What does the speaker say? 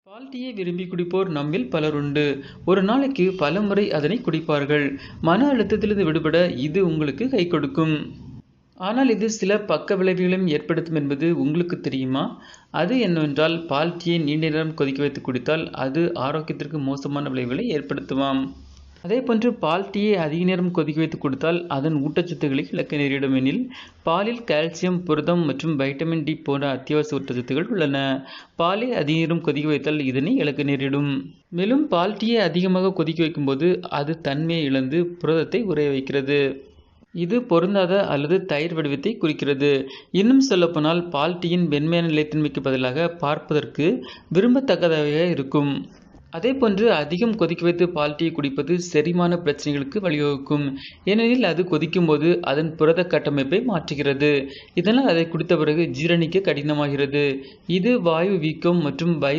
பால் டீயை விரும்பி குடிப்போர் நம்மில் பலர் உண்டு. ஒரு நாளைக்கு பல முறை அதனை குடிப்பார்கள். மன அழுத்தத்திலிருந்து விடுபட இது உங்களுக்கு கை கொடுக்கும். ஆனால் இது சில பக்க விளைவுகளையும் ஏற்படுத்தும் என்பது உங்களுக்கு தெரியுமா? அது என்னவென்றால், பால் டீயை நீண்ட நேரம் கொதிக்க வைத்து குடித்தால் அது ஆரோக்கியத்திற்கு மோசமான விளைவுகளை ஏற்படுத்துமாம். அதேபோன்று பால் டீயை அதிக நேரம் கொதிக்க வைத்து கொடுத்தால் அதன் ஊட்டச்சத்துக்களை இழக்க நேரிடும். எனில் பாலில் கால்சியம், புரதம் மற்றும் வைட்டமின் டி போன்ற அத்தியாவசிய ஊட்டச்சத்துக்கள் உள்ளன. பாலை அதிக நேரம் கொதிக்க வைத்தால் இதனை இழக்க நேரிடும். மேலும் பால் டீயை அதிகமாக கொதிக்க வைக்கும்போது அது தன்மையை இழந்து புரதத்தை உறைய வைக்கிறது. இது பொருந்தாத அல்லது தயிர் வடிவத்தை குறிக்கிறது. இன்னும் சொல்லப்போனால் பால் டீயின் வெண்மையான நிலைத்தன்மைக்கு பதிலாக பார்ப்பதற்கு விரும்பத்தக்கதாக இருக்கும். அதேபோன்று அதிகம் கொதிக்க வைத்து பால் டீ குடிப்பது செரிமான பிரச்சனைகளுக்கு வழிவகுக்கும். ஏனெனில் அது கொதிக்கும் போது அதன் புரத கட்டமைப்பை மாற்றுகிறது. இதனால் அதை குடித்த பிறகு ஜீரணிக்க கடினமாகிறது. இது வாயு வீக்கம் மற்றும் வயிறு